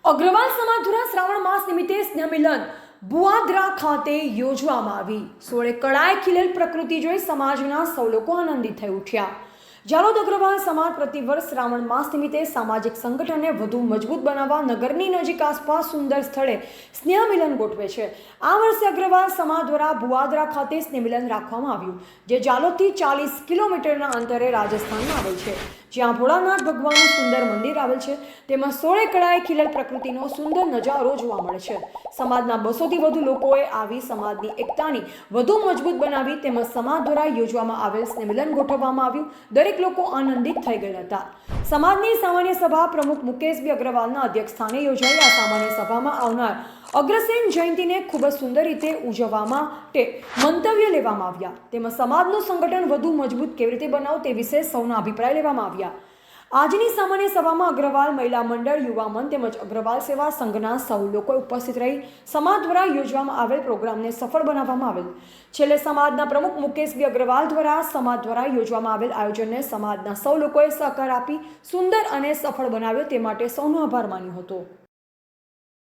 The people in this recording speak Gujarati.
અગ્રવાલ સમાજ દ્વારા શ્રાવણ માસ નિમિત્તે સ્નેહ મિલન બુઆદ્રા ખાતે યોજવામાં આવી। સોળે કળાએ ખીલેલ પ્રકૃતિ જોઈ સમાજના સૌ લોકો આનંદિત થઈ ઉઠ્યા। જાલોદ અગ્રવાલ સમાજ પ્રતિવર્ષ શ્રાવણ માસ નિમિત્તે સામાજિક સંગઠનને વધુ મજબૂત બનાવવા નગરની નજીક આસપાસ સુંદર સ્થળે સ્નેહ મિલન ગોઠવે છે। આ વર્ષે અગ્રવાલ સમાજ દ્વારા બુઆદ્રા ખાતે સ્નેહ મિલન રાખવામાં આવ્યું, જે જાલોદથી 40 કિલોમીટરના અંતરે રાજસ્થાનમાં આવેલ છે, જ્યાં ભોળાનાથ ભગવાનનું સુંદર મંદિર આવેલ છે। તેમાં સોળે કળાએ ખીલેલ પ્રકૃતિનો સુંદર નજારો જોવા મળે છે। સમાજના 200થી વધુ લોકોએ આવી સમાજની એકતાની વધુ મજબૂત બનાવી તેમજ સમાજ દ્વારા યોજવામાં આવેલ સ્નેહ મિલન ગોઠવવામાં આવ્યું। દરેક લોકો આનંદિત થઈ ગયા હતા। સમાજની સામાન્ય સભા પ્રમુખ મુકેશભાઈ અગ્રવાલના અધ્યક્ષસ્થાને યોજાઈ। આ સામાન્ય સભામાં આવનાર અગ્રસેન જયંતિને ખૂબ જ સુંદર રીતે ઉજવવા માટે મંતવ્ય લેવામાં આવ્યા, તેમજ સમાજનું સંગઠન વધુ મજબૂત કેવી રીતે બનાવવું તે વિશે સૌના અભિપ્રાય લેવામાં આવ્યા। આજની સામાન્ય સભામાં અગ્રવાલ મહિલા મંડળ, યુવા મંચ તેમજ અગ્રવાલ સેવા સંઘના સૌ લોકો ઉપસ્થિત રહી સમાજ દ્વારા યોજવામાં આવેલ પ્રોગ્રામને સફળ બનાવવામાં આવેલ। છેલ્લે સમાજના પ્રમુખ મુકેશભાઈ અગ્રવાલ દ્વારા સમાજ દ્વારા યોજવામાં આવેલ આયોજનને સમાજના સૌ લોકોએ સહકાર આપી સુંદર અને સફળ બનાવ્યો તે માટે સૌનો આભાર માન્યો હતો।